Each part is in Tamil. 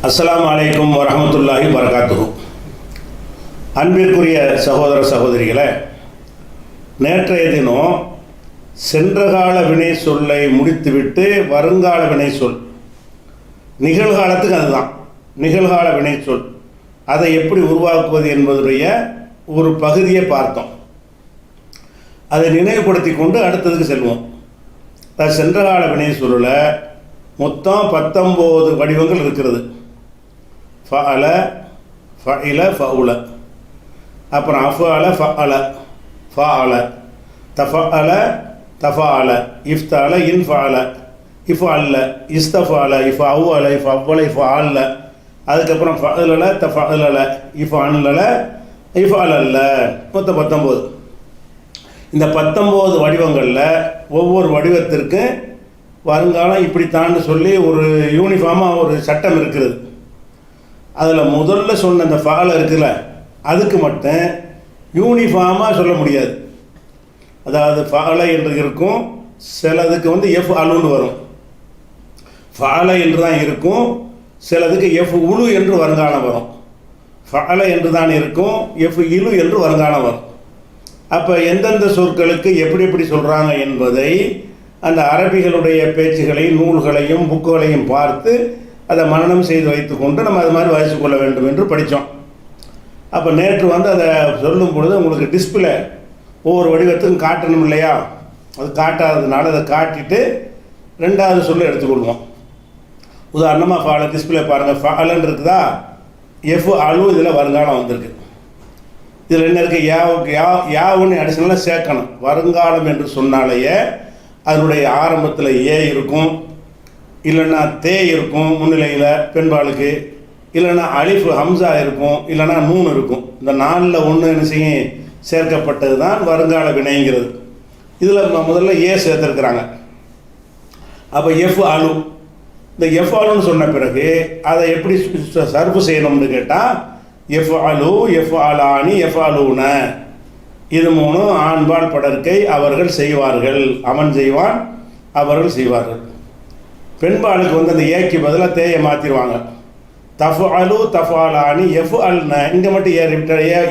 அஸ்ஸலாமு அலைக்கும் வரஹ்மத்துல்லாஹி வபரகாத்துஹு. அன்பிற்குரிய சகோதர சகோதரிகளை, நேற்றைய தினம் சென்றகால வினை சொல்லை முடித்துவிட்டு வருங்கால வினை சொல், நிகழ்காலத்துக்கு அதுதான் நிகழ்கால வினை சொல், அதை எப்படி உருவாக்குவது என்பதுடைய ஒரு பகுதியை பார்த்தோம். அதை நினைவுபடுத்தி கொண்டு அடுத்ததுக்கு செல்வோம். சென்றகால வினை சொல்லில் மொத்தம் 19 வடிவங்கள் இருக்கிறது. ஃபஅல, ஃபஇல, ஃபஉல, அப்புறம் அஃஅல, ஃபஅல, ஃபஅல, தஃஅல, தஃஅல, இஃப்தஅல, இன்ஃபஅல, இஃபஅல்ல, இஸ்தஃஅல, இஃபஅவல, இஃபஅவ்வல, இஃபஅல்ல, அதுக்கப்புறம் ஃபஅலல, தஃஅலல, இஃபஅல்லல, இஃபஅலல்ல, மொத்தம் 19. இந்த 19 வடிவங்களில் ஒவ்வொரு வடிவத்திற்கு வருங்காலம் இப்படித்தான்னு சொல்லி ஒரு யூனிஃபார்மாக ஒரு சட்டம் இருக்கிறது. அதில் முதல்ல சொன்ன அந்த ஃபஅல இருக்குல்ல, அதுக்கு மட்டும் யூனிஃபார்மாக சொல்ல முடியாது. அதாவது ஃபஅல என்று இருக்கும், சிலதுக்கு வந்து எஃப் அலுன்னு வரும். ஃபஅல என்று தான் இருக்கும், சிலதுக்கு எஃப் உலு என்று வருங்காலம் வரும். ஃபஅல என்று தான் இருக்கும், எஃப் இலு என்று வருங்காலம் வரும். அப்போ எந்தெந்த சொற்களுக்கு எப்படி எப்படி சொல்கிறாங்க என்பதை அந்த அரபிகளுடைய பேச்சுகளையும் நூல்களையும் புக்குகளையும் பார்த்து அதை மனனம் செய்து வைத்து கொண்டு நம்ம அது மாதிரி வாசித்து கொள்ள வேண்டும் என்று படித்தோம். அப்போ நேற்று வந்து அதை சொல்லும் பொழுது உங்களுக்கு டிஸ்பிளே ஒவ்வொரு வடிவத்துக்கும் காட்டணும் இல்லையா, அது காட்டாததுனால அதை காட்டிட்டு ரெண்டாவது சொல்லி எடுத்துக்கொள்வோம். உதாரணமாக ஃபால டிஸ்பிளே பாருங்கள், ஃபாலன்னு இருக்குதா, எஃப் அலு இதில் வருங்காலம் வந்திருக்கு. இதில் என்ன இருக்குது, யாவுன்னு அடிஷனலாக சேர்க்கணும். வருங்காலம் என்று சொன்னாலேயே அதனுடைய ஆரம்பத்தில் ஏ இருக்கும், இல்லைன்னா தே இருக்கும் முன்னிலையில் பெண்பாளுக்கு, இல்லைன்னா அலிஃப் ஹம்சா இருக்கும், இல்லைன்னா நூன் இருக்கும். இந்த 4ல் 1 என்ன செய்யும் சேர்க்கப்பட்டது தான் வருங்கால வினைங்கிறது. இதில் முதல்ல ஏ சேர்த்துருக்குறாங்க. அப்போ எஃப் அலு, இந்த எஃப் அலுன்னு சொன்ன பிறகு அதை எப்படி சர்ஃபு செய்யணும்னு கேட்டால் எஃப் அலு, எஃப் அலானி, எஃப் அலூன, இது 3 ஆண்பால் படற்கை அவர்கள் செய்வார்கள், அவன் செய்வான், அவர்கள் செய்வார்கள். பெண்பாளுக்கு வந்து அந்த ஏக்கு பதிலாக தேயை மாற்றிடுவாங்க. தஃப் அலு, தஃப் அலானி, எஃப் அல்ன, இங்கே மட்டும்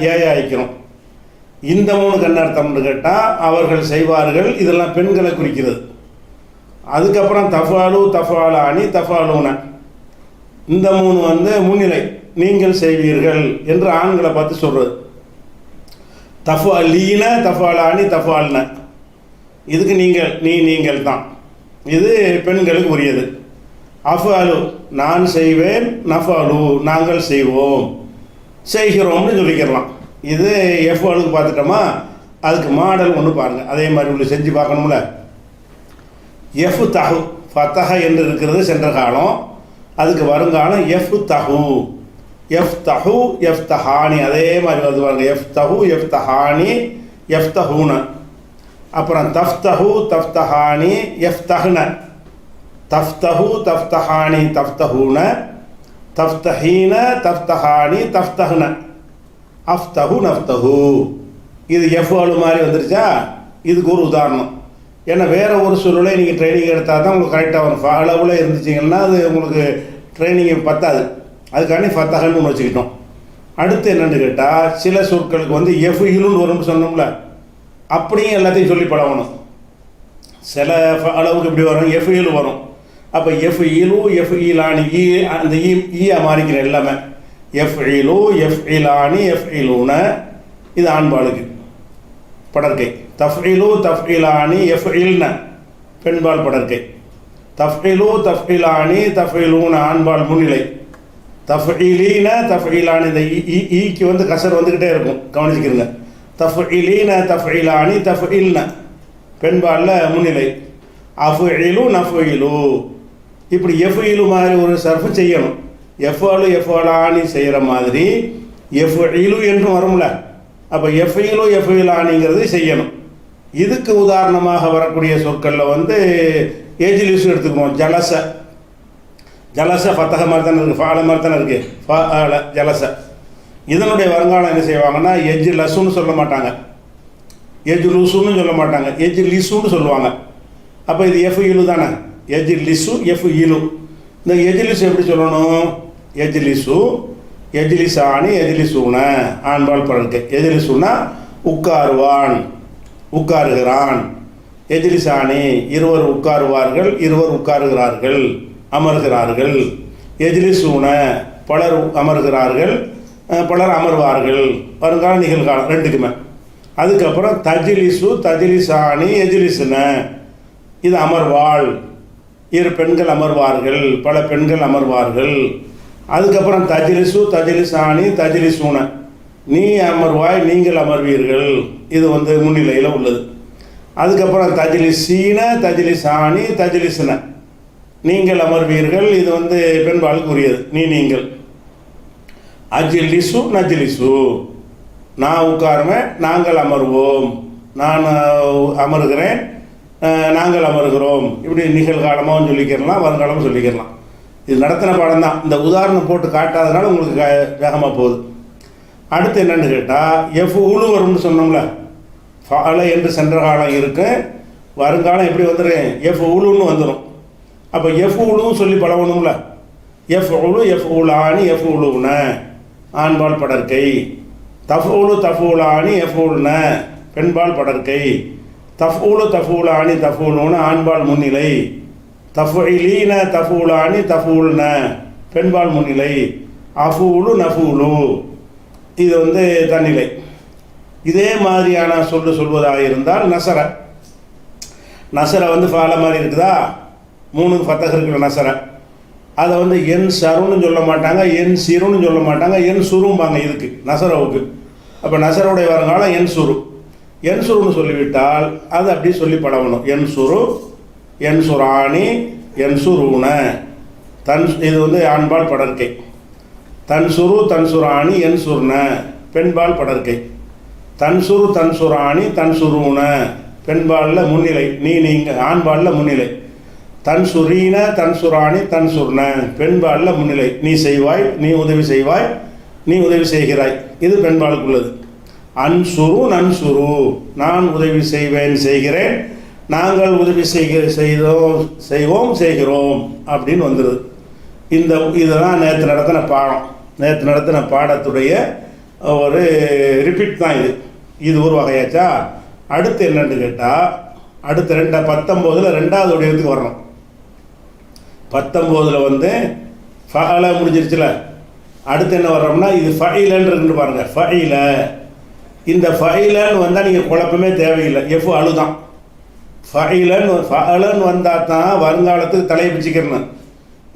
ஏ ஆயிக்கிறோம். இந்த 3 என்ன அர்த்தம்னு கேட்டால் அவர்கள் செய்வார்கள், இதெல்லாம் பெண்களை குறிக்கிறது. அதுக்கப்புறம் தஃப் அலு, தஃப் அலானி, தஃப் அலூன, இந்த 3 வந்து முன்னிலை, நீங்கள் செய்வீர்கள் என்று ஆண்களை பார்த்து சொல்கிறது. தஃப் அலீன, தஃப் அலானி, தஃப் அல்ன, இதுக்கு நீங்கள் தான், இது பெண்களுக்கு உரியது. அஃப் அலு, நான் செய்வேன், நஃப் அலு, நாங்கள் செய்வோம், செய்கிறோம்னு சொல்லிக்கிறலாம். இது எஃப் அலுக்கு பார்த்துட்டோமா, அதுக்கு மாடல் ஒன்று பாருங்கள், அதே மாதிரி உள்ள செஞ்சு பார்க்கணும்ல. எஃப் தஹு, ஃபத்தஹ என்று இருக்கிறது சென்ற காலம், அதுக்கு வருங்காலம் எஃப் தஹு, எஃப் தஹு, எஃப் தஹானி, அதே மாதிரி வருது பாருங்க, எஃப் தஹு, எஃப் தஹானி, எஃப் தஹூன, அப்புறம் தஃப்தஹு, தஃப்தஹானி, எஃப் தஹ்ன, தஃப்தஹு, தஃப்தஹானி, தஃப்தஹூன, தஃப்தஹீன, தஃப்தஹானி, தஃப்தஹ்ன, அஃப்தஹு, நஃப்தஹு. இது எஃப் அலு மாதிரி வந்துருச்சா, இதுக்கு ஒரு உதாரணம். ஏன்னா வேறு ஒரு சூழலை நீங்கள் ட்ரைனிங் எடுத்தால் தான் உங்களுக்கு கரெக்டாக வரும். அளவில் இருந்துச்சிங்கன்னா அது உங்களுக்கு ட்ரைனிங் பத்தாது. அதுக்காண்டி ஃபத்தஹன்னு ஒன்று வச்சுக்கிட்டோம். அடுத்து என்னென்னு கேட்டால், சில சொற்களுக்கு வந்து எஃப் இலுன்னு வரும்னு சொன்னோம்ல, அப்படியும் எல்லாத்தையும் சொல்லி பழகணும். சில அளவுக்கு இப்படி வரும், எஃப் இலு வரும். அப்போ எஃப் இலு, எஃப் இலானி, அந்த ஈயா மாறிக்கிற எல்லாமே எஃப் இலு, எஃப் இலானி, எஃப் இலூன, இது ஆண்பாளுக்கு படற்கை. தஃஇலு, தஃஇலானி, எஃப் இல்ன, பெண்பால் படற்கை. தஃஇலு, தஃஇலானி, தஃஇலூன, ஆண்பால் முன்னிலை. தஃஇலீன, தஃஇலானி, இந்த ஈக்கு வந்து கசர் வந்துக்கிட்டே இருக்கும், கவனிச்சுக்கிறங்க. தஃஇலீன, தஃஇலானி, தஃஇல்ன, பெண்பாலில் முன்னிலை. அஃஇலு, நஃஇலு, இப்படி எஃஇலு மாதிரி ஒரு சர்ஃபு செய்யணும். எஃப்அலு, எஃப்அலானி செய்கிற மாதிரி எஃப்இலு என்றும் வரும்ல, அப்போ எஃப்இலு, எஃப்இலானிங்கிறது செய்யணும். இதுக்கு உதாரணமாக வரக்கூடிய சொற்களில் வந்து ஏஜிலிஸ் எடுத்துக்குவோம். ஜலச, ஜலச ஃபத்தஹ மாதிரி தானே இருக்குது, ஃபால மாதிரி தானே இருக்குது, ஃபால ஜலச. இதனுடைய வருங்காலம் என்ன செய்வாங்கன்னா எஜ் லசுன்னு சொல்ல மாட்டாங்க, எஜ் லுசுன்னு சொல்ல மாட்டாங்க, எஜ் லிசுன்னு சொல்லுவாங்க. அப்போ இது எஃப் இலு தானே, எஜ் லிசு எஃப் இலு. இந்த எஜ் லிசு எப்படி சொல்லணும், எஜ்லிசு, எஜ்லிசானி, எஜ்லிசூன ஆண்பால் படர்க்கை. எஜ்லிசுனா உட்காருவான், உட்காருகிறான். எஜ்லிசானி இருவர் உட்காருவார்கள், இருவர் உட்காருகிறார்கள், அமர்கிறார்கள். எஜ்லிசூன பலர் அமர்கிறார்கள், பலர் அமர்வார்கள். வருங்கால நிகழ்காலம் ரெண்டுக்குமே. அதுக்கப்புறம் தஜ்லிசு, தஜ்லிசானி, எஜ்லிசுன இது அமர்வாள், இரு பெண்கள் அமர்வார்கள், பல பெண்கள் அமர்வார்கள். அதுக்கப்புறம் தஜ்லிசு, தஜ்லிசானி, தஜ்லிசூன நீ அமர்வாய், நீங்கள் அமர்வீர்கள். இது முன்னிலையில் உள்ளது. அதுக்கப்புறம் தஜ்லிசீன, தஜ்லிசானி, தஜ்லிசுன நீங்கள் அமர்வீர்கள். இது பெண்பாளுக்கு உரியது, நீங்கள். அஜ்லிசு, நஜ்லிசு நான் உட்காருவேன், நாங்கள் அமர்வோம். நான் அமர்கிறேன், நாங்கள் அமர்கிறோம். இப்படி நிகழ்காலமாகவும் சொல்லிக்கிறலாம், வருங்காலமும் சொல்லிக்கிறலாம். இது நடத்தின பாடம் தான். இந்த உதாரணம் போட்டு காட்டாதனால உங்களுக்கு வேகமாக போகுது. அடுத்து என்னென்னு கேட்டால், உழு வரும்னு சொன்னோம்ல, ஃபால என்று சென்ற காலம் இருக்கு, வருங்காலம் எப்படி வந்துடும், உழுன்னு வந்துடும். அப்போ உழுவும் சொல்லி பழகணும்ல. உழு, உலானி, உழுவுன ஆண்பால் படற்கை. தஃபூலு, தஃபூலானி, உழுன பெண்பால் படற்கை. தஃபூலு, தஃபூலானி, தஃபூலுன ஆண்பால் முன்னிலை. தஃபுலீன, தஃபூலானி, தஃபூல்ன பெண்பால் முன்னிலை. அஃபூலு, நஃபூலு இது தன்னிலை. இதே மாதிரியான சொல்வதாக இருந்தால் நசர. நசரை ஃபால மாதிரி இருக்குதா, 3 ஃபத்தஹ் இருக்கிற நசரை. அதை என் சருன்னு சொல்ல மாட்டாங்க, என் சிறுன்னு சொல்ல மாட்டாங்க, என் சுரும்பாங்க இதுக்கு, நசரவுக்கு. அப்போ நசருடைய வருங்காலம் என் சுரு. என் சுருன்னு சொல்லிவிட்டால் அது அப்படியே சொல்லி பழகணும். என் சுரு, என் சுராணி, என் சுருன தன் இது ஆண்பால் படற்கை. தன் சுரு, தன் சுராணி, என் சுர்ண பெண்பால் படற்கை. தன் சுரு, தன் சுராணி, தன் சுருன பெண்பாலில் முன்னிலை, நீங்கள் ஆண்பாலில் முன்னிலை. தன் சுரீன, தன் சுராணி, தன் சுர்ண பெண்பாலில் முன்னிலை. நீ செய்வாய், நீ உதவி செய்வாய், நீ உதவி செய்கிறாய். இது பெண்பாலுக்குள்ளது. அன்சுரு, நன்சுரு நான் உதவி செய்வேன், செய்கிறேன், நாங்கள் உதவி செய்வோம், செய்கிறோம் அப்படின்னு வந்துடுது. இதெல்லாம் நேற்று நடத்தின பாடத்துடைய ஒரு ரிப்பீட் தான் இது ஒரு வகையாச்சா. அடுத்து என்னன்னு கேட்டால், அடுத்து 19 ரெண்டாவது வடிவத்துக்கு வரணும். 19 ஃபஅல முடிஞ்சிருச்சுல. அடுத்து என்ன வர்றோம்னா, இது ஃபஇலன்னு இருக்குன்னு பாருங்கள். ஃபஇல, இந்த ஃபஇலன்னு வந்தால் நீங்கள் குழப்பமே தேவையில்லை, அழுதான். ஃபஅலன்னு வந்தால் தான் வருங்காலத்துக்கு தலையை பிச்சுக்கிறணும்.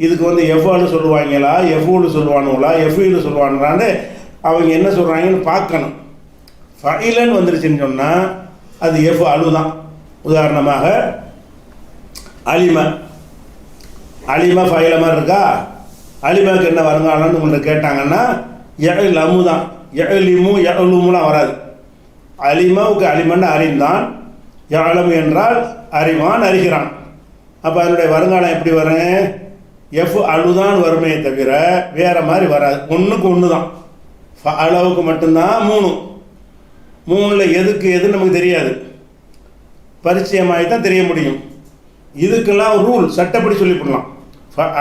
இதுக்கு அழு சொல்லுவாங்களா, எஃப்ஊலு சொல்லுவானுங்களா, எஃப்இலு சொல்லுவானுங்களான்னு அவங்க என்ன சொல்கிறாங்கன்னு பார்க்கணும். ஃபஇலன்னு வந்துருச்சுன்னு சொன்னால் அது அழுதான். உதாரணமாக அலிமா ஃபைல மாதிரி இருக்கா. அலிமாவுக்கு என்ன வருங்காலம்னு உங்கள்கிட்ட கேட்டாங்கன்னா எழமு தான். எழிமு, எழுமுலாம் வராது. அலிமாவுக்கு அலிமன்னு அறிந்தான், எழமு என்றால் அறிவான், அறிகிறான். அப்போ அதனுடைய வருங்காலம் எப்படி வரும், அழுதான் வருமே தவிர வேறு மாதிரி வராது. ஒன்றுக்கு ஒன்று தான். அளவுக்கு மட்டும்தான் 3 எதுக்கு எது நமக்கு தெரியாது, பரிச்சயமாகி தான் தெரிய முடியும். இதுக்கெல்லாம் ரூல் சட்டப்படி சொல்லிவிடலாம்.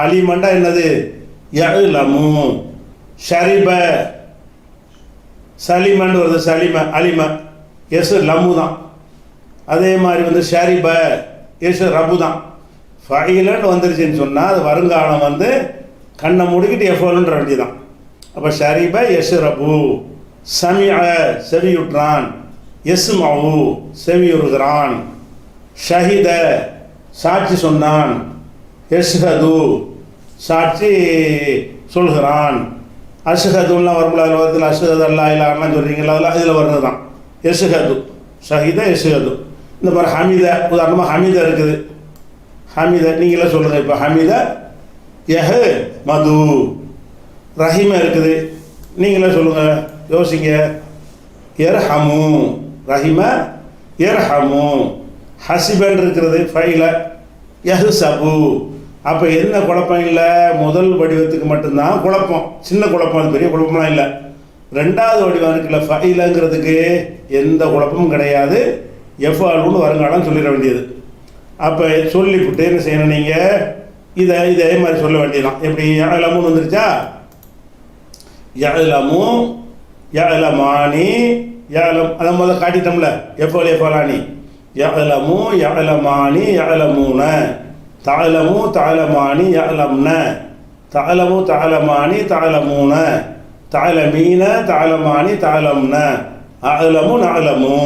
அலிமண்டா என்னது, யலமு. ஷரிப, சலிமன்னு வருது, சலிம, அலிம, லம்மு தான். அதே மாதிரி ஷரிப, ரபு தான். ஃபைலன்னு வந்துருச்சுன்னு சொன்னால் அது வருங்காலம் கண்ணை மூடிக்கிட்டு எஃப்எல்ன்ற வேண்டி தான். அப்போ ஷரிப, ரபு. சமிஅ, செவியுற்றான். எஸ்மஉ, செவியுறுகிறான். ஷஹித, சாட்சி சொன்னான். எஷ்ஹது, சாட்சி சொல்கிறான். அஷ்ஹதுலாம் வரும்ல, அதில் வருதுல, அஷ்ஹது அல்லா இல்லாலாம் சொல்கிறீங்களா, அதெல்லாம் இதில் வர்றது தான். எஷ்ஹது, ஷஹித, எஷ்ஹது. இந்த மாதிரி ஹமீத, உதாரணமாக ஹமீத இருக்குது. ஹமீத நீங்களே சொல்லுங்கள். இப்போ ஹமீத மது. ரஹீம இருக்குது, நீங்களே சொல்லுங்கள், யோசிங்க. எர்ஹமு, ரஹிம, எர்ஹமு. ஹசிபன் இருக்கிறது ஃபைல, சபு. அப்போ என்ன குழப்பம் இல்லை, முதல் வடிவத்துக்கு மட்டும்தான் குழப்பம், சின்ன குழப்பம், அது பெரிய குழப்பம்லாம் இல்லை. ரெண்டாவது வடிவம் இருக்குல்ல ஃபைலங்கிறதுக்கு எந்த குழப்பமும் கிடையாது. எஃப்ஆல்னு வருங்காலம் சொல்லிட வேண்டியது. அப்போ சொல்லிவிட்டு என்ன செய்யணும், நீங்கள் இதே மாதிரி சொல்ல வேண்டியதான். எப்படி அலமுன்னு வந்துருச்சா, யஅலமு யஅலமானி யஅலம் அதை முதல்ல காட்டிட்டோம்ல எஃபல் எஃபலானி யஅலமு யஅலமானி யஅலமூன தஅலமு தஅலமானி யஅலம்ன தஅலமு தஅலமானி தஅலமூன தஅலமீன தஅலமானி தஅலம்ன அஅலமு நஅலமு.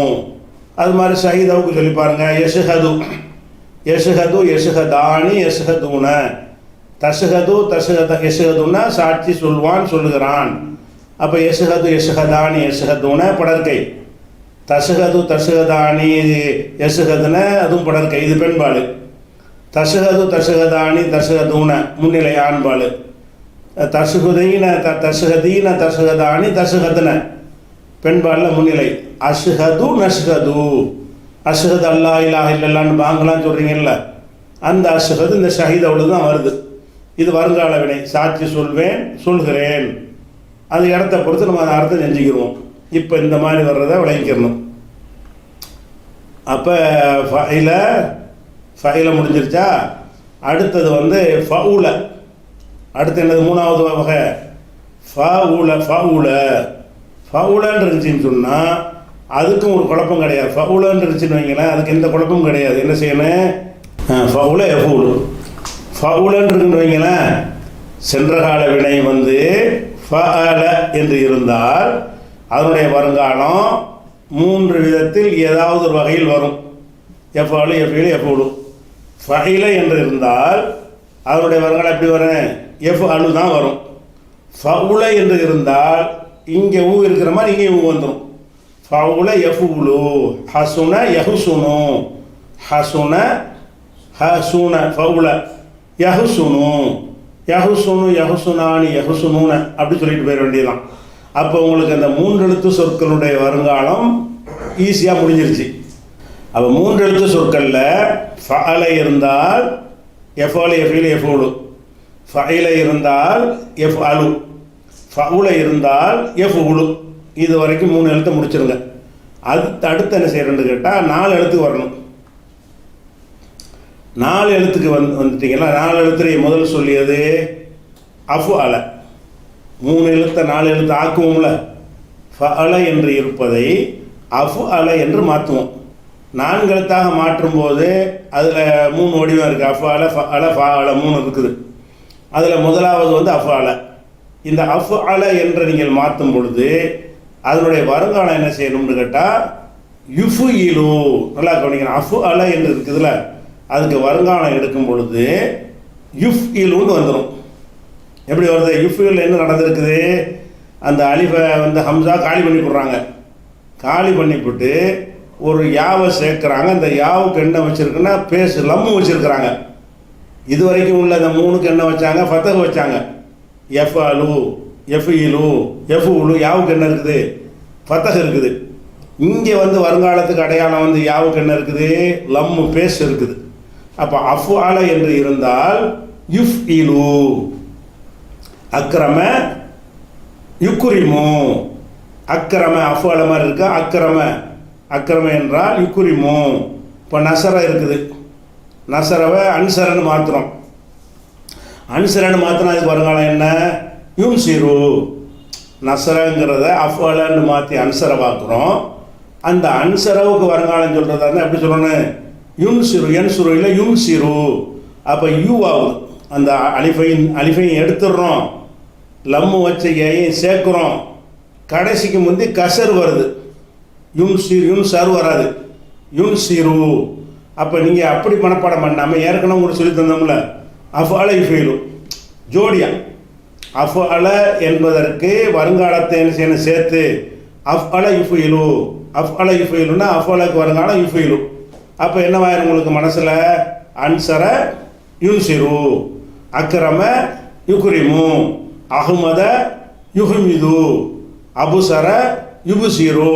அது மாதிரி ஷஹீதாவுக்கு சொல்லி பாருங்க. யஷ்ஹது யஷ்ஹது யஷ்ஹதானி யஷ்ஹதூன தஷ்ஹது தஷ்ஹத யஷ்ஹதுன்னா சாட்சி சொல்வான் சொல்லுகிறான். அப்போ யஷ்ஹது யஷ்ஹதானி யஷ்ஹதூன படற்கை, தஷ்ஹது தஷ்ஹதானி யஷ்ஹதுன அதுவும் படற்கை, இது பெண்பாடு. தஷ்ஹது தஷ்ஹதானி தஷ்ஹதூன முன்னிலை ஆண்பாடு. தஷ்ஹுதீன தஷ்ஹதீன தஷ்ஹதானி தஷ்ஹதுன பெண்பாடில் முன்னிலை. அஷ்ஹது நஷ்ஹது அஷ்ஹது அல்லா இலாஹ இல்லல்லான்னு பாங்கலாம் சொல்கிறீங்கல்ல, அந்த அஷ்ஹது இந்த ஷஹீதவுல தான் வருது. இது வருங்கால வினை, சாட்சி சொல்வேன் சொல்கிறேன். அது இடத்த பொறுத்து நம்ம அதை அர்த்தம் செஞ்சுக்கிடுவோம். இப்போ இந்த மாதிரி வர்றதை விளங்கிக்கிறணும். அப்போ ஃபைல முடிஞ்சிருச்சா? அடுத்தது வந்து ஃபவுல. அடுத்து என்னது? மூணாவது வகை ஃபவுலன்னு இருந்துச்சின்னு சொன்னால் அதுக்கும் ஒரு குழப்பம் கிடையாது. ஃபவுலன்னு இருந்துச்சுன்னு வைங்களேன், அதுக்கு எந்த குழப்பமும் கிடையாது. என்ன செய்யணும்? ஃபவுல எஃபூலு ஃபவுலன்னு இருக்குன்னு வைங்களேன், சென்ற கால வினை வந்து ஃபஅல என்று இருந்தால் அதனுடைய வருங்காலம் 3 விதத்தில் ஏதாவது ஒரு வகையில் வரும். எஃபாலு எஃபீலு எஃபூலு. ஃபஇல என்று இருந்தால் அதனுடைய வருங்காலம் எப்படி வரும்? எஃப்அலு தான் வரும். ஃபவுல என்று இருந்தால் இங்கே ஊ இருக்கிற மாதிரி இங்கே ஊ வந்துடும். ஃபவுல எஃபூலு ஹசுன யஹுசுனு ஹசுன ஹசுன ஃபவுல யஹுசுனு யஹுசுனு யஹுசுனானி யஹுசுனூன அப்படி சொல்லிட்டு போயிட வேண்டியதுதான். அப்போ உங்களுக்கு அந்த 3 எழுத்து சொற்களுடைய வருங்காலம் ஈஸியாக முடிஞ்சிருச்சு. அப்போ 3 எழுத்து சொற்களில் ஃபஅல இருந்தால் எஃபாலு எஃபீலு எஃபூலு, ஃபஇல இருந்தால் எஃப்அலு, ஃபவுல இருந்தால் எஃபூலு. இது வரைக்கும் 3 எழுத்தை முடிச்சிருங்க. அடுத்து என்ன செய்யறேன்னு கேட்டால் 4 எழுத்துக்கு வரணும். 4 எழுத்துக்கு வந்துட்டீங்களா? 4 எழுத்துடைய முதல் சொல்லியது அஃப்அல. 3 எழுத்தை 4 எழுத்து ஆக்குவோம்ல, ஃபஅல என்று இருப்பதை அஃப்அல என்று மாற்றுவோம். 4 எழுத்தாக மாற்றும்போது அதில் 3 வடிவம் இருக்குது. அஃப்அல ஃபஅல ஃபஅல 3 இருக்குது. அதில் முதலாவது வந்து அஃப்அல. இந்த அஃப்அல என்று நீங்கள் மாற்றும் பொழுது அதனுடைய வருங்காலம் என்ன செய்யணும்னு கேட்டால் யுஃப்இலு. நல்லா கவனிக்கணும். அஃப்அல என்று இருக்குதுல்ல, அதுக்கு வருங்காலம் எடுக்கும் பொழுது யுஃப்இலுன்னு வந்துடும். எப்படி வருது? யுஃப்இல் என்ன நடந்திருக்குது? அந்த அலிஃபை வந்து ஹம்சா காலி பண்ணி போடுறாங்க. காலி பண்ணிவிட்டு ஒரு யாவை சேர்க்குறாங்க. அந்த யாவுக்கு என்ன வச்சுருக்குன்னா பேசு லம்மு வச்சுருக்குறாங்க. இது வரைக்கும் உள்ள அந்த 3க்கு என்ன வச்சாங்க? ஃபத்தஹ் வச்சாங்க. எஃப்அலு எஃப்இலு எஃப்உலு யாவுக்கு என்ன இருக்குது? ஃபத்தஹ் இருக்குது. இங்கே வந்து வருங்காலத்துக்கு அடையாளம் வந்து யாவுக்கு என்ன இருக்குது? லம்மு பேஸ் இருக்குது. அப்போ அஃப்அல என்று இருந்தால் யுஃப்இலு. அக்ரம யுக்ரிமு. அக்ரம அஃப்அல மாதிரி இருக்கா? அக்ரம என்றால் யுக்ரிமு. இப்போ நசர இருக்குது, நசரவை அன்சரன்னு மாற்றுறோம். அன்சரன்னு மாற்றினா அதுக்கு வருங்காலம் என்ன? யுன்சிரு. நசரங்கிறத அஃப்அலன்னு மாற்றி அன்சரை பார்க்குறோம். அந்த அன்சரவுக்கு வருங்காலம் சொல்கிறதா இருந்தால் எப்படி சொல்லணும்? யுன்சிரு. என்சுரு இல்லை யுன்சிரு. அப்போ யூ ஆகுது. அந்த அலிஃபையும் எடுத்துடுறோம், லம்மு வச்ச ஏயும் சேர்க்குறோம். கடைசிக்கு முந்தி கசர் வருது. யுன்சர் வராது, யுன்சிரு. அப்போ நீங்கள் அப்படி மனப்பாடம் பண்ணாமல் ஏற்கனவே உங்களுக்கு சொல்லி தந்தோம்ல அஃப்அல யுஃப்இலு ஜோடியா. அஃப்அல என்பதற்கு வருங்காலத்தை என்ன செய்யணும்? சேர்த்து அஃப்அல யுஃப்இலு. அஃப்அல யுஃப்இலுன்னா அஃப்அலுக்கு வருங்காலம் யுஃப்இலு. அப்போ என்னவாயிரும் உங்களுக்கு மனசில்? அன்சர யுன்சிரு, அக்ரம யுக்ரிமு, அஹ்மத யுஹ்மிது, அபுசர யுபுசிரு.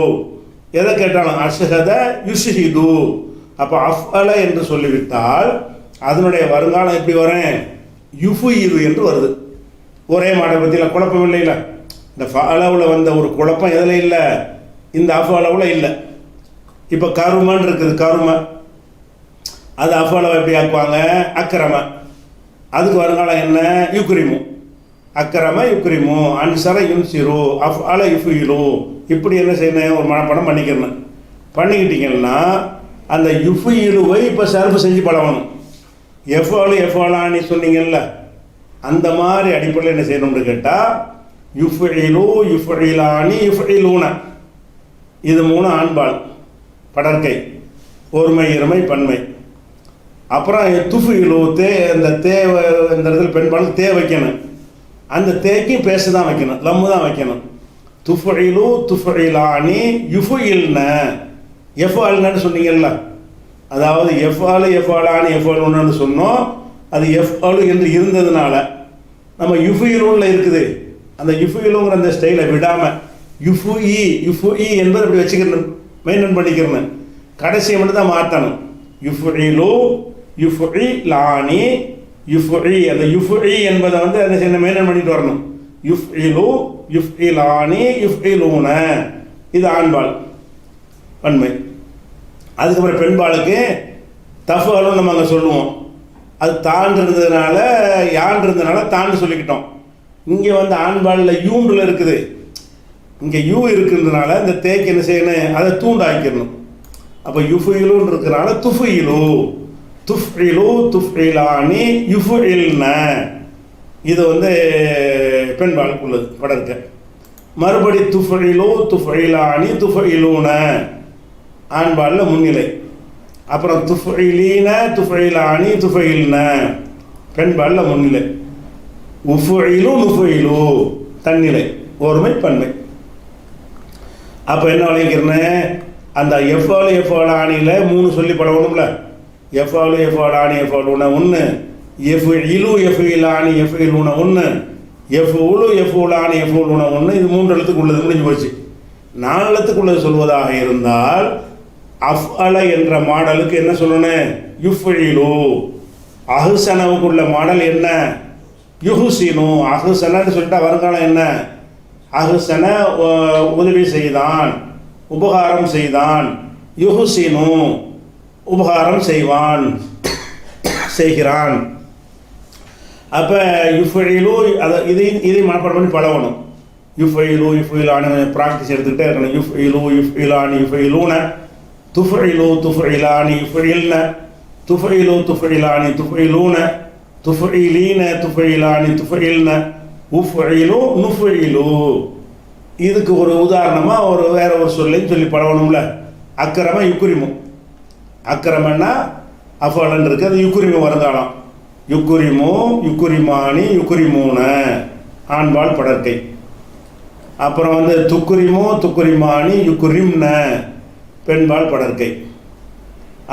எதை கேட்டாலும் அஷ்ஹத யுஷ்ஹிது. அப்போ அஃப்அல என்று சொல்லிவிட்டால் அதனுடைய வருங்காலம் எப்படி வரும்? யுஃப்இலு என்று வருது. ஒரே மாடை பற்றியில் குழப்பம் இல்லைல்ல. இந்த ஃபஅலவில் வந்த ஒரு குழப்பம் எதில் இல்லை? இந்த அஃப்அலவில் இல்லை. இப்போ கருமன்னு இருக்குது, கரும அது அஃப்அலவை எப்படி ஆக்குவாங்க? அக்ரம. அதுக்கு வருங்காலம் என்ன? யுக்ரிமு. அக்கரம யுக்ரிமு, அன்சர யுன்சிரு, அஃஅல யுஃபிலு. இப்படி என்ன செய்யணும், ஒரு மனப்பாடம் பண்ணிக்கணும். பண்ணிக்கிட்டீங்கன்னா அந்த யுஃபிலுவை இப்போ சர்ஃப் செஞ்சு பழகணும். எஃபாலான்னு சொன்னீங்கல்ல, அந்த மாதிரி அடிப்படையில் என்ன செய்யணும்னு கேட்டால் யுஃபிலு, யுஃபிலானி, யுஃபிலூன, இது 3 ஆண்பால் படற்கை, ஒருமை இருமை பன்மை. அப்புறம் துஃபிலு, இந்த இந்த இடத்துல பெண்பால் தே வைக்கணும். அந்த தேக்கும் பேச தான் வைக்கணும், லம்மு தான் வைக்கணும். துஃபிலு, துஃபிலானி, யுஃபில்ன, எஃபால்னு சொன்னீங்கல்ல, அதாவது எஃபாலு, எஃபாலானி, எஃபாலுன்னு சொன்னோம். அது எஃபாலு என்று இருந்ததுனால நம்ம யுஃபிலுன்னு இருக்குது. அந்த யுஃபிலுங்கிற அந்த ஸ்டைலை விடாமல் யுஃபுஇ என்பது அப்படி வச்சுக்கணும், மெயின்டைன் பண்ணிக்கிறணும். கடைசியை மட்டும் தான் மாற்றணும். யுஃபிலு, யுஃபிலானி, யுஃபுஇ. அந்த யுஃபுஇ என்பதை வந்து அதை மெயின்டைன் பண்ணிட்டு வரணும். யுஃபிலு, யுஃபிலானி, யுஃபிலூன, இது ஆண்பால் பன்மை. அதுக்கப்புறம் பெண்பாலுக்கு தஃஅலுன்னு நம்ம அங்கே சொல்லுவோம். அது தான் இருந்ததுனால யான் இருந்ததுனால தான் சொல்லிக்கிட்டோம். இங்கே வந்து ஆண்பாலில் யூண்டில் இருக்குது, இங்கே யூ இருக்குன்றதுனால இந்த தேக்கு என்ன செய்யணும், அதை தூண்டாக்கிடணும். அப்போ யுஃபிலுன்னு இருக்கிறனால துஃபிலு, துஃபிலு, துஃபிலானி, யுஃபில்ன, இது வந்து பெண்பாலுக்கு உள்ளது படர்க்க. மறுபடி துஃபிலு, துஃபிலானி, துஃபிலூன, ஆண்பாலில் முன்னிலை. அப்புறம் துஃபிலீன, துஃபிலானி, துஃபில்ன, பெண்பாலில் முன்னிலை. உஃபிலு, நுஃபிலு, தன்னிலை, ஒருமை பன்மை. அப்போ என்ன விளைக்கிறேன்னு, அந்த எஃபாலு, எஃபாலானியில் 3 சொல்லி பழகணும்ல. எஃபாலு, எஃபாலானி, எஃபாலூன 1, எஃபிலு, எஃபிலானி, எஃபிலூன 1, எஃபுலு, எஃபுலானி, எஃபுலூன 1. இது 3 எழுத்துக்கு உள்ளது, முடிஞ்சு போச்சு. 4 எழுத்துக்கு உள்ளது சொல்வதாக இருந்தால் அஃஅல என்ற மாடலுக்கு என்ன சொல்லணும், யுஃபிலு. அஹ்சனவுக்குள்ள மாடல் என்ன, யுஹ்சினு. அஹ்சனன்னு சொல்லிட்டா வருங்காலம் என்ன, அஹ்சன உதவி செய்தான், உபகாரம் செய்தான். யுஹ்சினு, உபகாரம் செய்வான், செய்கிறான். அப்போ யுஃபிலு, அதை இதை மனப்பாடம் பண்ணி பழகணும். யுஃபிலு, யுஃபிலானு ப்ராக்டிஸ் எடுத்துக்கிட்டே இருக்கணும். யுஃபிலு, யுஃபிலானி, யுஃபிலூன, துஃபிலு, துஃபிலானி, யுஃபில்ன, துஃபிலு, துஃபிலானி, துஃபிலூன, துஃபிலீன, துஃபிலானி, துஃபில்ன, உஃபிலு, நுஃபிலு. இதுக்கு ஒரு உதாரணமாக வேற ஒரு சொல்லையும் சொல்லி பழகணும்ல. அக்கிரம யுக்ரிமு. அக்கிரமன்னா அஃஅலன் இருக்குது, அது யுக்ரிமு வருங்காலம். யுக்ரிமு, யுக்ரிமானி, யுக்ரிமூன, ஆண்பால் படற்கை. அப்புறம் வந்து துக்ரிமு, துக்ரிமானி, யுக்ரிம்ன, பெண்பால் படற்கை.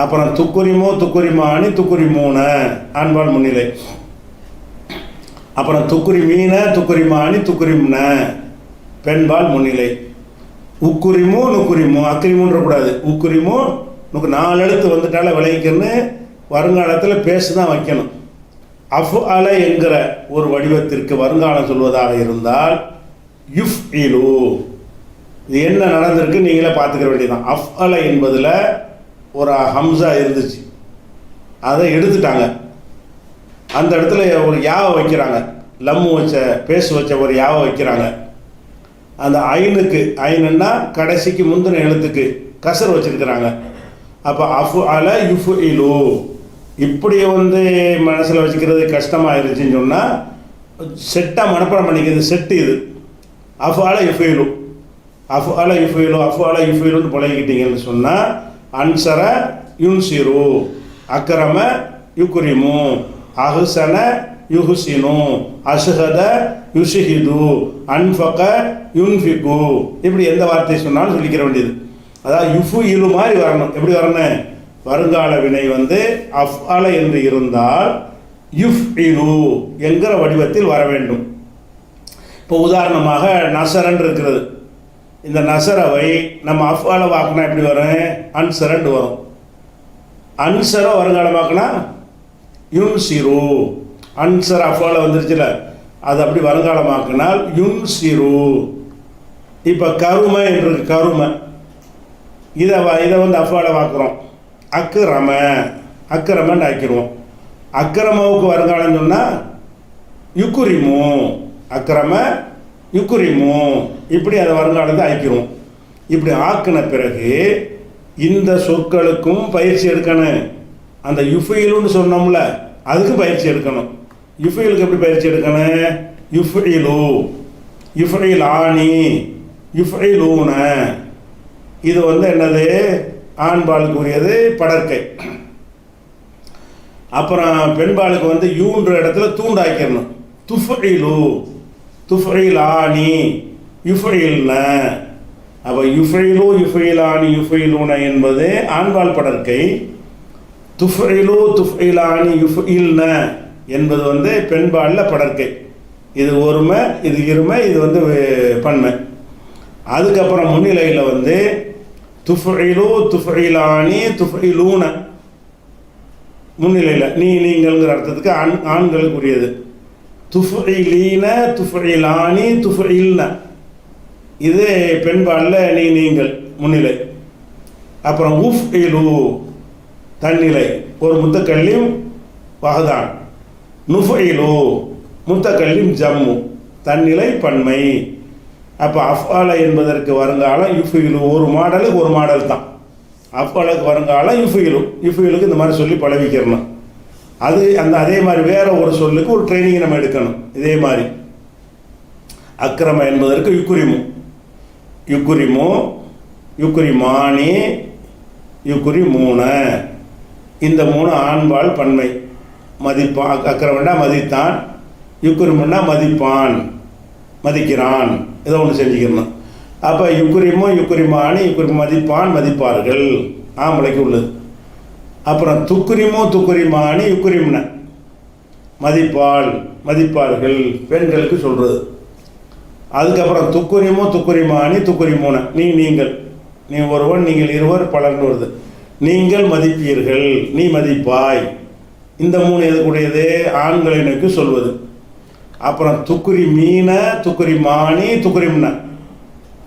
அப்புறம் துக்ரிமு, துக்ரிமானி, துக்ரிமூன, ஆண்பால் முன்னிலை. அப்புறம் துக்ரிமீன, துக்ரிமானி, துக்ரிம்ன, பெண்பால் முன்னிலை. உக்குரிமு, நுக்குரிமு, அக்ரிமுன்றக்கூடாது. உக்குரிமு, 4 எழுத்து வந்துட்டால விளைவிக்கன்னு வருங்காலத்தில் பேச தான் வைக்கணும். அஃஅல என்கிற ஒரு வடிவத்திற்கு வருங்காலம் சொல்வதாக இருந்தால் யுஃபிலு. இது என்ன நடந்திருக்கு நீங்களே பார்த்துக்கிற வேண்டியதான். அஃஅல என்பதில் ஒரு ஹம்சா இருந்துச்சு, அதை எடுத்துட்டாங்க. அந்த இடத்துல ஒரு யாவை வைக்கிறாங்க, லம்மு வச்ச பேசு வச்ச ஒரு யாவை வைக்கிறாங்க. அந்த ஐனுக்கு, ஐனுன்னா கடைசிக்கு முந்தின எழுத்துக்கு கசர் வச்சிருக்கிறாங்க. அப்போ அஃஅல யுஃபிலு. இப்படி வந்து மனசில் வச்சுக்கிறது கஷ்டமாக இருந்துச்சுன்னு சொன்னால் செட்டாக மனப்பாடம் பண்ணிக்கிறது செட்டு இது. அஃஅல யுஃபிலு, அஃஅல யுஃபிலு, அஃஅல யுஃபிலுன்னு பழகிக்கிட்டீங்கன்னு சொன்னால் அன்சர யுன்சிரு, அக்ரம யுக்ரிமு, அஹ்சன யுஹ்சினு, அஷ்ஹத யுஷ்ஹிது, அன்ஃபக யுன்ஃபிகு. இப்படி எந்த வார்த்தை சொன்னாலும் சொல்லிக்கிற வேண்டியது. அதாவது யுஃபிலு மாதிரி வரணும். எப்படி வரணும், வருங்கால வினை வந்து அஃஅல என்று இருந்தால் யுஃபிலு என்கிற வடிவத்தில் வர வேண்டும். இப்போ உதாரணமாக நசரன் இருக்கிறது. இந்த நசரவை நம்ம அஃஅல வாக்குனா எப்படி வரும், அன்சரன் வரும். அன்சர வருங்காலமாக்குனா யுன்சிரு. அன்சர் அஃஅல வந்துருச்சுல, அது அப்படி வருங்காலமாக்கினால் யுன்சிரு. இப்போ கருமை என்று கருமை, இதை வந்து அஃஅல வாக்குறோம். அக்ரம, அக்ரமன்னு ஆக்கிடுவோம். அக்ரமாவுக்கு வருங்காலம் சொன்னால் யுக்குரிமு, அக்கிரம யுக்குரிமு, இப்படி அதை வருங்காலத்தை ஆக்கிடுவோம். இப்படி ஆக்கின பிறகு இந்த சொற்களுக்கும் பயிற்சி எடுக்கணும். அந்த யுஃபைலுன்னு சொன்னோம்ல, அதுக்கும் பயிற்சி எடுக்கணும். யுஃபைலுக்கு எப்படி பயிற்சி எடுக்கணும்? யுஃபைலு, யுஃபைலானி, யுஃபைலூன. இது வந்து என்னது? ஆண்பாலுக்கு உரியது படற்கை. அப்புறம் பெண்பாலுக்கு வந்து யூன்ற இடத்துல தூண்டாக்கிடணும். துஃபைலு, துஃபைலானி, யுஃபைல்ன. அப்போ யுஃபைலு, யுஃபைலானி, யுஃபைலூன என்பது ஆண்பால் படற்கை. துஃபைலு, துஃபைலானி, யுஃபைல்ன என்பது வந்து பெண்பாலில் படற்கை. இது ஒருமை, இது இருமை, இது வந்து பன்மை. அதுக்கப்புறம் முன்னிலையில் வந்து துஃபைலு, துஃபைலானி, துஃபைலூன. முன்னிலையில் நீங்கள்ங்கிற அர்த்தத்துக்கு ஆண்களுக்கு உரியது. துஃபைலீன, துஃபைலானி, துஃபைல்ன. இது பெண்பாலில் நீங்கள் முன்னிலை. அப்புறம் உஃப்இலு தன்னிலை, ஒரு முத்தக்கல்லியும் வகதான். நுஃபைலு முத்தக்கல்லியும் ஜம்மு, தன்னிலை பன்மை. அப்போ அஃபால என்பதற்கு வருங்காலம் யுஃபிலு. ஒரு மாடலுக்கு ஒரு மாடல் தான். அஃபாலுக்கு வருங்காலம் யுஃபிலு. யுஃபிலுக்கு இந்த மாதிரி சொல்லி பழவிக்கிறணும். அது அதே மாதிரி வேற ஒரு சொல்லுக்கு ஒரு ட்ரைனிங் நம்ம எடுக்கணும். இதே மாதிரி அக்கிரம என்பதற்கு யுக்குரிமு, யுக்குரிமு, யுக்குரிமானி, யுக்குரிமூன. இந்த மூணு ஆண்பால் பன்மை. மதிப்பான், அக்கிரமண்டா மதித்தான், யுக்குரிமுன்னா மதிப்பான், மதிக்கிறான், ஏதோ ஒன்று செஞ்சுக்கணும். அப்போ யுக்குரிமு, யுக்குரிமானி, யுக்குரி மதிப்பான், மதிப்பார்கள், ஆம்பளைக்கு உள்ளது. அப்புறம் துக்குரிமு, துக்குரிமானி, யுக்குரிம்ன மதிப்பாள், மதிப்பார்கள், பெண்களுக்கு சொல்கிறது. அதுக்கப்புறம் துக்குரிமு, துக்குரிமானி, துக்குரிமூன நீங்கள், நீ ஒருவன், நீங்கள் இருவர், பலர்னு வருது. நீங்கள் மதிப்பீர்கள், நீ மதிப்பாய். இந்த மூணு எதுக்குடையது? ஆண்களை நோக்கி சொல்வது. அப்புறம் துக்குரி மீன, துக்குரி மானி, துக்குரிம்ன.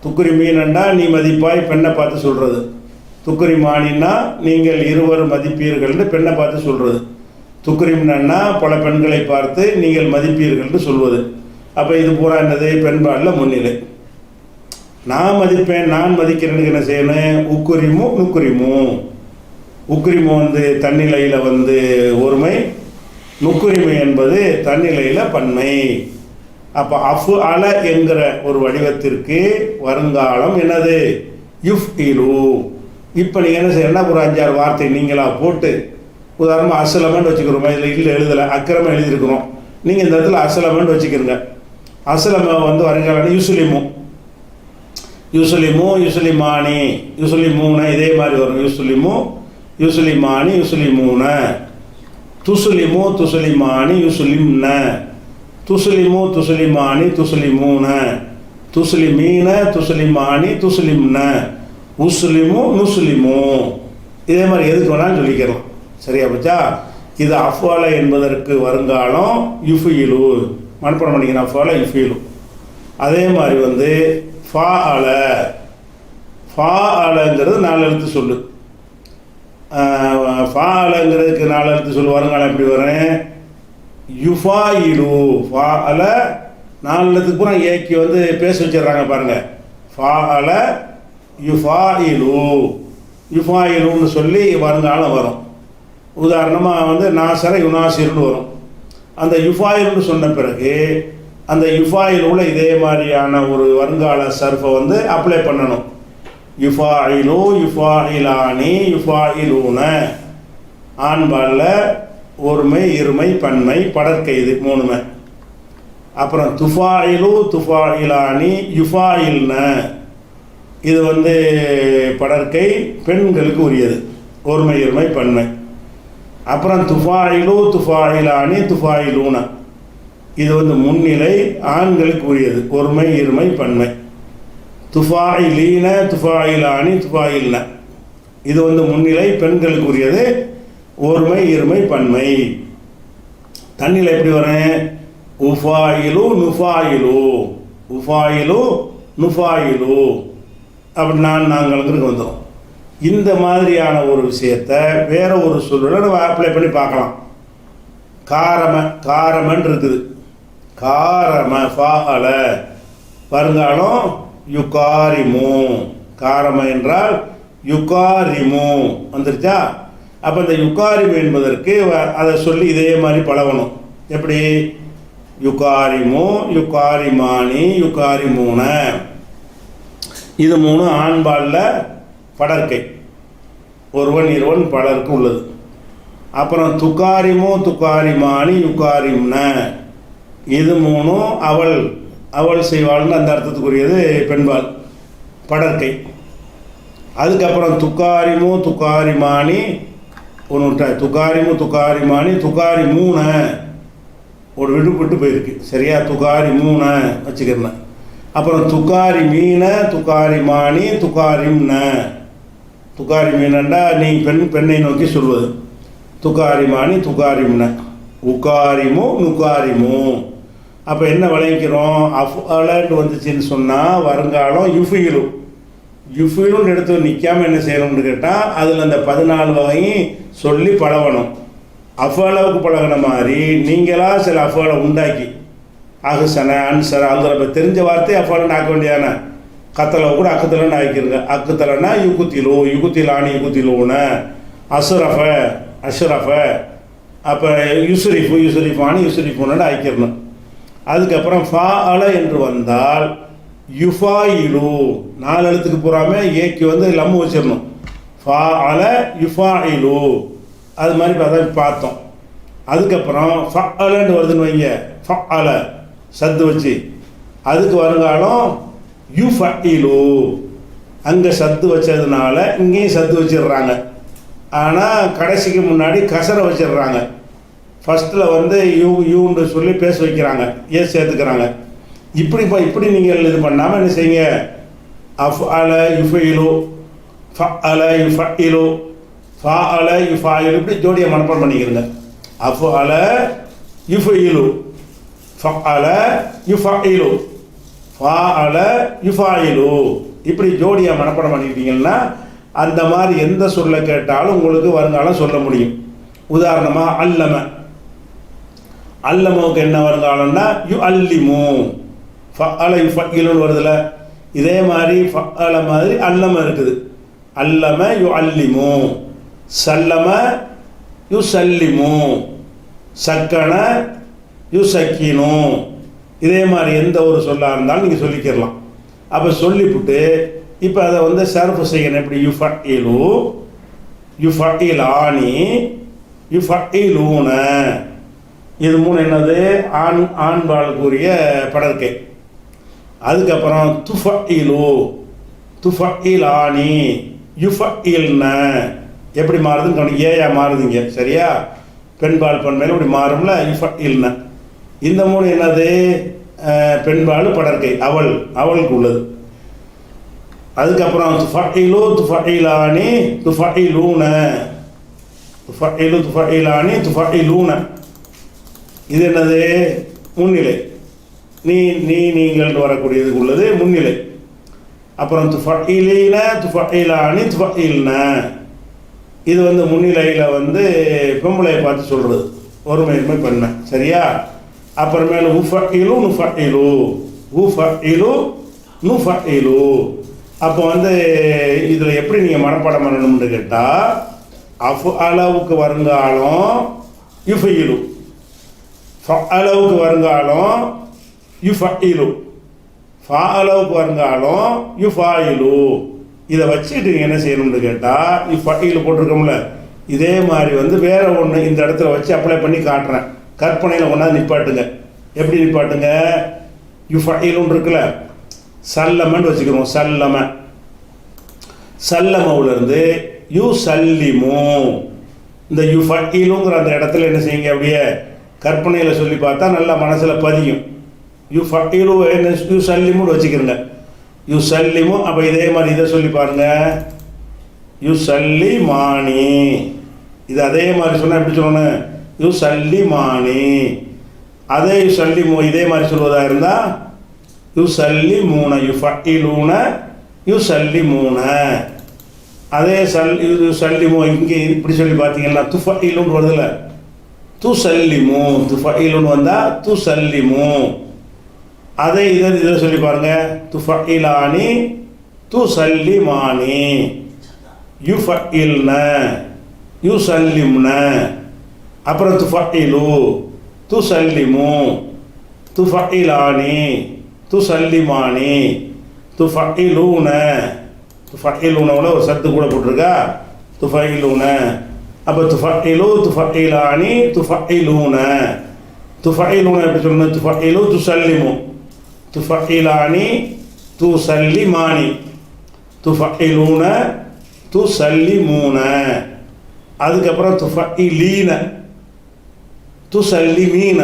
துக்குரி மீனண்டா நீ மதிப்பாய், பெண்ணை பார்த்து சொல்கிறது. துக்குரி மானின்னா நீங்கள் இருவர் மதிப்பீர்கள்னு பெண்ணை பார்த்து சொல்கிறது. துக்குரிம்னா பல பெண்களை பார்த்து நீங்கள் மதிப்பீர்கள்னு சொல்வது. அப்போ இது பூரா என்னது? பெண்பாலில் முன்னிலை. நான் மதிப்பேன், நான் மதிக்கிறேன்னு என்ன செய்யணும்? உக்குரிமு, நுக்குரிமு. உக்குரிமு வந்து தன்னிலையில் வந்து ஒருமை, நுக்குரிமை என்பது தன்னிலையில் பன்மை. அப்போ அஃபு அல என்கிற ஒரு வடிவத்திற்கு வருங்காலம் என்னது? யுஃப்இலு. இப்போ நீங்கள் என்ன செய்யணும்னா ஒரு 5-6 வார்த்தை நீங்களாக போட்டு, உதாரணமாக அஸ்லமன்னு வச்சுக்கிறோமா, இதில் இல்லை எழுதலை, அக்கிரமம் எழுதியிருக்கிறோம். நீங்கள் இந்த இடத்துல அஸ்லமன்னு வச்சுக்கிறங்க. அஸ்லம வந்து வருங்காலம் யுஸ்லிமு, யுஸ்லிமு, யுஸ்லிமானி, யுஸ்லிமூன. இதே மாதிரி வரும். யுஸ்லிமு, யுஸ்லிமானி, யுஸ்லிமூன. துஸ்லிமு, துஸ்லிமானி, யுஸ்லிம்ன. துஸ்லிமு, துஸ்லிமானி, துஸ்லிமூன. துஸ்லிமீன, துஸ்லிமானி, துஸ்லிம்ன. உஸ்லிமு, நுஸ்லிமு. இதே மாதிரி எதுக்கு வேணாலும் சொல்லிக்கலாம். சரியா போச்சா? இது அஃபால என்பதற்கு வருங்காலம் யுஃபிலு. மனப்பாடம் பண்ணிக்கிறேன். அஃபால யுஃபிலு. அதே மாதிரி வந்து ஃபா அல, ஃபா அலங்கிறது 4 எழுத்து சொல்லு. ஃபா அலங்கிறதுக்கு 4 எழுத்து சொல்லு. வருங்காலம் எப்படி வரேன்? யுஃபாயிலு. ஃபா அல 4 எழுத்துக்கு பூரா ஏக்கி வந்து பேச வச்சிடுறாங்க பாருங்க. ஃபா அல யுஃபாயிலு, யுஃபாயிலுன்னு சொல்லி வருங்காலம் வரும். உதாரணமாக வந்து நாசர யுனாசிர்னு வரும். அந்த யுஃபாயில்னு சொன்ன பிறகு அந்த யுஃபாயிலூல இதே மாதிரியான ஒரு வருங்கால சர்ஃபை வந்து அப்ளை பண்ணணும். யுஃபாயிலு, யுஃபாயிலானி, யுஃபாயிலூன. ஆண்பாலில் ஒருமை, இருமை, பன்மை, படற்கை, இது மூணுமே. அப்புறம் துஃபாயிலு, துஃபாயிலானி, யுஃபாயில்ன. இது வந்து படற்கை, பெண்களுக்கு உரியது, ஒருமை, இருமை, பன்மை. அப்புறம் துஃபாயிலு, துஃபாயிலானி, துஃபாயிலூன. இது வந்து முன்னிலை, ஆண்களுக்கு உரியது, ஒருமை, இருமை, பன்மை. துஃபாயிலீன, துஃபாயிலானி, துஃபாயில்ன. இது வந்து முன்னிலை, பெண்களுக்கு உரியது, ஒருமை, இருமை, பன்மை. தண்ணியில் எப்படி வரேன்? உஃபாயிலு, நுஃபாயிலு, உஃபாயிலு, நுஃபாயிலு. அப்படி நாங்களுக்கு வந்துடும். இந்த மாதிரியான ஒரு விஷயத்தை வேற ஒரு சொல்ல நம்ம அப்ளை பண்ணி பார்க்கலாம். காரமன் இருக்குது. காரம ஃபாஅல வருங்காலம் யுகாரிமு, காரம என்றால் யுகாரிமு வந்துருச்சா. அப்போ இந்த யுகாரிமு என்பதற்கு அதை சொல்லி இதே மாதிரி பழகணும். எப்படி? யுகாரிமு, யுகாரிமானி, யுகாரிமூன, இது 3 ஆண்பாலில் படற்கை, ஒருவன் இருவன் பலருக்கு உள்ளது. அப்புறம் துகாரிமு, துகாரிமானி, யுகாரிம்ன, இது 3 அவள் அவள் செய்வாள்னு அந்த அர்த்தத்துக்குரியது பெண்பால் படற்கை. அதுக்கப்புறம் துகாரிமு, துகாரிமானி, ஒன்று துகாரிமு, துகாரிமானி, துகாரிமூன, ஒரு விடுபட்டு போயிருக்கு சரியா, துகாரிமூன வச்சுக்கிறேன். அப்புறம் துகாரி மீன, துகாரி மானி, துகாரிம்ன, துகாரி மீனண்டா நீ பெண்ணை நோக்கி சொல்வது, துகாரி மானி, துகாரிம்ன, உகாரிமு, நுகாரிமு. அப்போ என்ன விளைவிக்கிறோம்? அஃஅலன்னு வந்துச்சுன்னு சொன்னால் வருங்காலம் யுஃபிலு, யுஃபிலுன்னு எடுத்து நிற்காமல் என்ன செய்யணும்னு கேட்டால் அதில் அந்த 14 வகையும் சொல்லி பழகணும். அஃஅலவுக்கு பழகின மாதிரி நீங்களாக சில அஃஅலை உண்டாக்கி அகுசன அன்சர அல்தரப்ப தெரிஞ்ச வார்த்தையை அஃஅலன்னு ஆக்க வேண்டியதானே. கத்தலை கூட அக்குத்தலன்னு ஆக்கிருங்க. அக்குத்தலைன்னா யுகுத்திலு, யுகுத்திலானி, யுகுத்திலூன, அசுரஃப, அஷ்ரஃப, அப்போ யுசுரிஃபு, யுசுரிஃபானி, யுசுரிஃபுன்னு ஆக்கிடணும். அதுக்கப்புறம் ஃபாஅல என்று வந்தால் யுஃபாயிலு, 4 எழுத்துக்கு பூராமல் ஏக்கு வந்து லம்மு வச்சிடணும். ஃபாஅல யுஃபாயிலு, அது மாதிரி பார்த்தோம். அதுக்கப்புறம் ஃபஅலன்னு வருதுன்னு வைங்க, ஃபஅல சத்து வச்சு, அதுக்கு வருங்காலம் யுஃபஇலு, அங்கே சத்து வச்சதுனால இங்கேயும் சத்து வச்சிடுறாங்க. ஆனால் கடைசிக்கு முன்னாடி கசரை வச்சிடுறாங்க. ஃபஸ்ட்டில் வந்து யூன்னு சொல்லி பேச வைக்கிறாங்க, சேர்த்துக்கிறாங்க. இப்படி நீங்கள் இது பண்ணாமல் என்ன செய்யுங்க, அஃஅல யுஃபஇலு, ஃபஅல யுஃபஇலு, ஃபாஅல யுஃபாயிலு, இப்படி ஜோடியை மனப்பாடம் பண்ணிக்கிறங்க. அஃஅல யுஃபஇலு, ஃபஅல யுஃபஇலு, ஃபாஅல யுஃபாயிலு, இப்படி ஜோடியை மனப்பாடம் பண்ணிக்கிட்டீங்கன்னா அந்த மாதிரி எந்த சொல்ல கேட்டாலும் உங்களுக்கு வருங்காலம் சொல்ல முடியும். உதாரணமாக அல்லம, அல்லமுக்கு என்ன வருங்காலம்னா யு அல்லிமு, ஃபஅல யுஃபஇலுன்னு வருதுல, இதே மாதிரி ஃபஅல மாதிரி அல்லம இருக்குது. அல்லம யு அல்லிமு, சல்லம யு சல்லிமு, சக்கன யு சக்கினு, இதே மாதிரி எந்த ஒரு சொல்லாக இருந்தாலும் நீங்கள் சொல்லிக்கிறலாம். அப்போ சொல்லிவிட்டு இப்போ அதை வந்து சர்ஃப் செய்யணும். எப்படி? யுஃபஇலு, யுஃபஇலானி, யுஃபஇலூன, இது 3 என்னது? ஆண்பாளுக்குரிய படற்கை. அதுக்கப்புறம் துஃபஇலு, துஃபஇலானி, யுஃபஇல்ன, எப்படி மாறுதுன்னு கவனிங்க. ஏயா மாறுதுங்க சரியா, பெண்பால் பன்மையில் இப்படி மாறும்ல, யுஃபஇல்ன. இந்த 3 என்னது? பெண்பால் படற்கை, அவளுக்கு உள்ளது. அதுக்கப்புறம் துஃபஇலு, துஃபஇலானி, துஃபஇலூன, துஃபஇலு, துஃபஇலானி, துஃபஇலூன, இது என்னது? முன்னிலை. நீங்கள் வரக்கூடியதுக்கு உள்ளது முன்னிலை. அப்புறம் துஃபஇலீன, துஃபஇலானி, துஃபஇல்ன, இது வந்து முன்னிலையில் வந்து பொம்பளையை பார்த்து சொல்கிறது, ஒருமையுமே பெண்மை சரியா. அப்புறமேல உஃபஇலு, நுஃபஇலு, உஃபஇலு, நுஃபஇலு. அப்போ வந்து இதில் எப்படி நீங்கள் மனப்பாடம் பண்ணணும்னு கேட்டால் அஃஅலவுக்கு வருங்காலம் யுஃபஇலு, ஃபஅலவுக்கு வருங்காலம் யுஃபஇலு, ஃபாஅலவுக்கு வருங்காலம் யுஃபாயிலு. இதை வச்சுட்டு நீங்கள் என்ன செய்யணும்னு கேட்டால் யுஃபஇலு போட்டிருக்கோம்ல, இதே மாதிரி வந்து வேறு ஒன்று இந்த இடத்துல வச்சு அப்ளை பண்ணி காட்டுறேன். கற்பனையில் கொண்டாந்து நிப்பாட்டுங்க. எப்படி நிப்பாட்டுங்க? யுஃபஇலுன்னு இருக்குல்ல, சல்லமன்னு வச்சுக்கிறோம். சல்லம, சல்லமவுலேருந்து யு சல்லிமு, இந்த யுஃபஇலுங்கிற அந்த இடத்துல என்ன செய்யுங்க, அப்படியே கற்பனையில் சொல்லி பார்த்தா நல்லா மனசில் பதியும். யுஃபஇலு யு சல்லிமுன்னு வச்சுக்கிறங்க, யு சல்லிமு. அப்போ இதே மாதிரி இதை சொல்லி பாருங்கள், யு சல்லிமானி, இது அதே மாதிரி சொன்னால் எப்படி சொல்லணும்? யு சல்லிமானி. அதே யு சல்லிமு இதே மாதிரி சொல்வதாக இருந்தால் யு சல்லிமூன, யுஃபஇலூன, யு சல்லிமூன. அதே யு சல்லிமு இங்கே இப்படி சொல்லி பார்த்தீங்கன்னா துஃபஇலுன்னு வருதில்ல, துசல்லிமு, துஃபஇலுன்னு வந்தால் துசல்லிமு. அதை இதில் சொல்லி பாருங்க. துஃபஇலானி துசல்லிமானி, யுஃபஇல்ன யுசல்லிம்ன, அப்புறம் துஃபஇலு துசல்லிமு, துஃபஇலானி துசல்லிமானி, துஃபஇலூன. துஃபஇலூனோட ஒரு சத்து கூட போட்டிருக்கா, துஃபஇலூன. அப்போ துஃபஇலு துஃபஇலானி துஃபஇலூன. துஃபஇலூன எப்படி சொல்லணும்? துஃபஇலு துசல்லிமு, துஃபஇலானி துசல்லிமானி, துஃபஇலூன துசல்லிமூன. அதுக்கப்புறம் துஃபஇலீன துசல்லிமீன.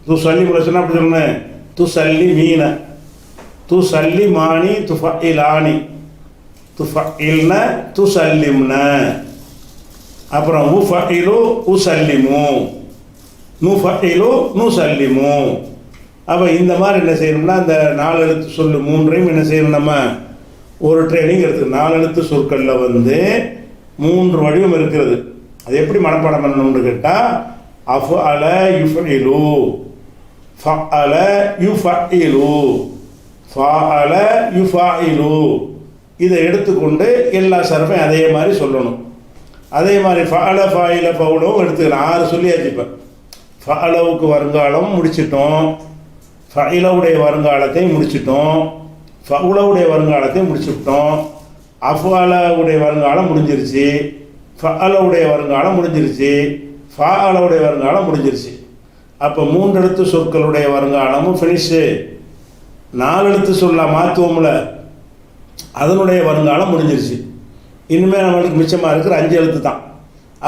துசல்லிமுன சொன்னால் அப்படி சொல்லணும், துசல்லிமீன, துசல்லிமானி துஃபஇலானி, துஃபஇல்ன துசல்லிம்ன. அப்புறம் உஃபஇலு உசல்லிமு, நுஃபஇலு நுசல்லிமு. அப்போ இந்த மாதிரி என்ன செய்யணும்னா இந்த 4 எழுத்து சொல்லு 3ஐயும் என்ன செய்யணும், நம்ம ஒரு ட்ரைனிங் எடுத்துக்கணும். 4 எழுத்து சொற்களில் வந்து 3 வடிவம் இருக்கிறது. அது எப்படி மனப்பாடம் பண்ணணும்னு கேட்டால் அஃஅல யுஃபஇலு, ஃபஅல யுஃபஇலு, ஃபஅல யுஃபஇலு. இதை எடுத்துக்கொண்டு எல்லா சர்ஃபையும் அதே மாதிரி சொல்லணும். அதே மாதிரி ஃபஅல ஃபாயில ஃபவுலவும் எடுத்துக்கலாம். 6 சொல்லியாச்சு. இப்போ ஃபஅலவுக்கு வருங்காலம் முடிச்சிட்டோம், ஃபஇலவுடைய வருங்காலத்தை முடிச்சிட்டோம், ஃபவுலவுடைய வருங்காலத்தை முடிச்சுட்டோம், அஃஅலவுடைய வருங்காலம் முடிஞ்சிருச்சு, ஃபஅலவுடைய வருங்காலம் முடிஞ்சிருச்சு, ஃபஅலவுடைய வருங்காலம் முடிஞ்சிருச்சு. அப்போ 3 எழுத்து சொற்களுடைய வருங்காலமும் ஃபினிஷு. 4 எழுத்து சொல்ல மாற்றுவோம்ல, அதனுடைய வருங்காலம் முடிஞ்சிருச்சு. இனிமேல் நம்மளுக்கு மிச்சமாக இருக்கிற 5 எழுத்து தான்.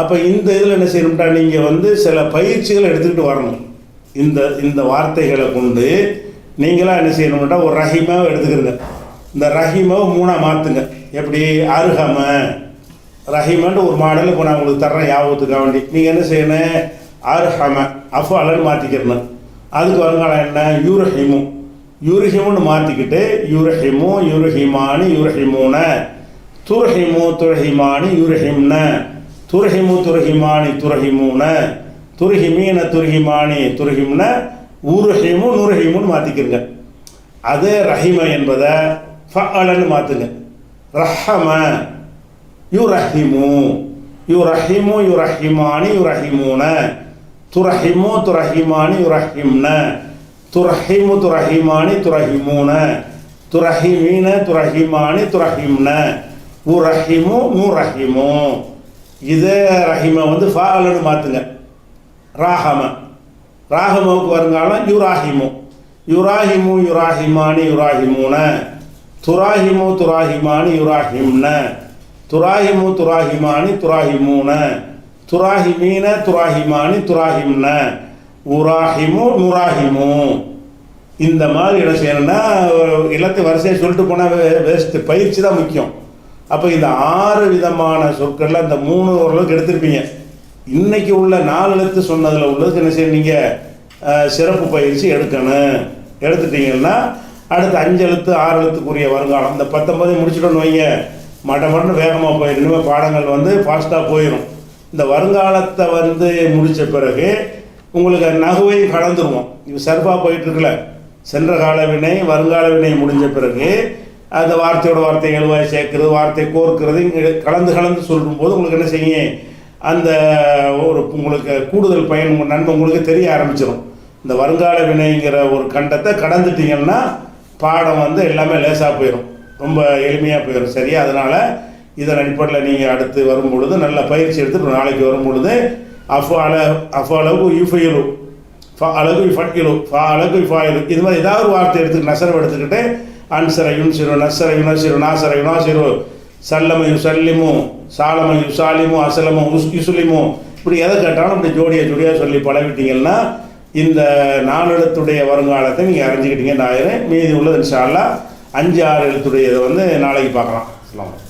அப்போ இந்த இதில் என்ன செய்யணும்ட்டா, நீங்கள் வந்து சில பயிற்சிகளை எடுத்துக்கிட்டு வரணும். இந்த வார்த்தைகளை கொண்டு நீங்களாம் என்ன செய்யணும்ட்டா ஒரு ரஹிமாவை எடுத்துக்கிறங்க. இந்த ரஹிமாவை 3ஆக மாற்றுங்க. எப்படி? அருகம ரஹிமன்ட்டு ஒரு மாடல் இப்போ நான் உங்களுக்கு தர்றேன் ஞாபகத்துக்காக வேண்டி. நீங்கள் என்ன செய்யணும்? அருஹம அஃஅலன்னு மாற்றிக்கிறணும். அதுக்கு வருங்காலம் என்ன? யுரஹிமு, யுரஹிமுன்னு மாற்றிக்கிட்டு யுரஹிமு யுரஹிமானி யுரஹிமூன, துரஹிமு துரஹிமானி யுரஹிம்ன, துரஹிமு துரஹிமானி துரஹிமூன, துரஹிமீன துரஹிமானி துரஹிம்ன, உருஹிமு நுரஹிமுன்னு மாற்றிக்கிறங்க. அதே ரஹிம என்பதை ஃபஅலன்னு மாற்றுங்க. ரஹம யுரஹிமு, யுரஹிமு யுரஹிமானி யுரஹிமூன, துரஹிமு துரஹிமானி யுரஹிம்ன, துரஹிமு துரஹிமானி துரஹிமூன, துரஹிமீன துரஹிமானி துரஹிம்ன, உரஹிமு நுரஹிமு. இதே ரஹிம வந்து ஃபஅலன்னு மாற்றுங்க. ராஹம, ராஹமவுக்கு வருங்காலம் யுராஹிமு, யுராஹிமு யுராஹிமானி யுராஹிமூன, துராஹிமு துராஹிமானி யுராஹிம்ன, துராஹிமு துராஹிமானி துராஹிமூன, துராஹிமீன துராஹிமானி துராஹிம்ன, உராஹிமு நுராஹிமு. இந்த மாதிரி என்ன செய்யணும்னா எல்லாத்தையும் வரிசையாக சொல்லிட்டு போனால் வேஸ்ட்டு, பயிற்சி தான் முக்கியம். அப்போ இந்த 6 விதமான சொற்களில் அந்த 3 ஓரளவுக்கு எடுத்திருப்பீங்க. இன்றைக்கி உள்ள 4 எழுத்து சொன்னதில் உள்ளதுக்கு என்ன செய்ய, நீங்கள் சிறப்பு பயிற்சி எடுக்கணும். எடுத்துட்டிங்கன்னா அடுத்து 5 எழுத்து 6 எழுத்துக்குரிய வருங்காலம் இந்த 19 முடிச்சுட்டோன்னு வைங்க, மட்டமட்டன்னு வேகமாக போயிடும். இனிமேல் பாடங்கள் வந்து ஃபாஸ்ட்டாக போயிடும். இந்த வருங்காலத்தை வந்து முடித்த பிறகு உங்களுக்கு நகுவையும் கலந்துருவோம். இப்போ சர்ஃபாக போயிட்டுருக்குல்ல, சென்ற கால வினை வருங்கால வினை முடிஞ்ச பிறகு அந்த வார்த்தையோட வார்த்தை எழுவாய் சேர்க்குறது, வார்த்தை கோர்க்கிறது கலந்து சொல்லும்போது உங்களுக்கு என்ன செய்யும், அந்த ஒரு உங்களுக்கு கூடுதல் பயன் நன்மை உங்களுக்கு தெரிய ஆரம்பிச்சிடும். இந்த வருங்கால வினைங்கிற ஒரு கண்டத்தை கடந்துட்டிங்கன்னா பாடம் வந்து எல்லாமே லேசாக போயிடும், ரொம்ப எளிமையாக போயிடும். சரியா? அதனால் இதன் அடிப்படையில் நீங்கள் அடுத்து வரும்பொழுது நல்ல பயிற்சி எடுத்து நாளைக்கு வரும்பொழுது அஃஅலகு யுஃபயிலு, ஃபஅலகு யுஃபஇலு, ஃபஅலகு யுஃபயிலு, இது மாதிரி ஏதாவது ஒரு வார்த்தை எடுத்து நசரம் எடுத்துக்கிட்டு அன்சர யுன்சிரு, நசர யுனசிரு, நாசர யுனாசிரு, சல்லம யுசல்லிமு, சாலம யுசாலிமு, அசலம யுசுலிமு, இப்படி எதை கேட்டாலும் இப்படி ஜோடியாக சொல்லி பழகிட்டீங்கன்னா இந்த 4 எழுத்துடைய வருங்காலத்தை நீங்கள் அறிஞ்சிக்கிட்டீங்கன்னு ஆயிரம். மீதி உள்ளது இன்ஷா அல்லாஹ் 5-6 எழுத்துடையதை வந்து நாளைக்கு பார்க்கலாம். அஸ்ஸலாமு அலைக்கும்.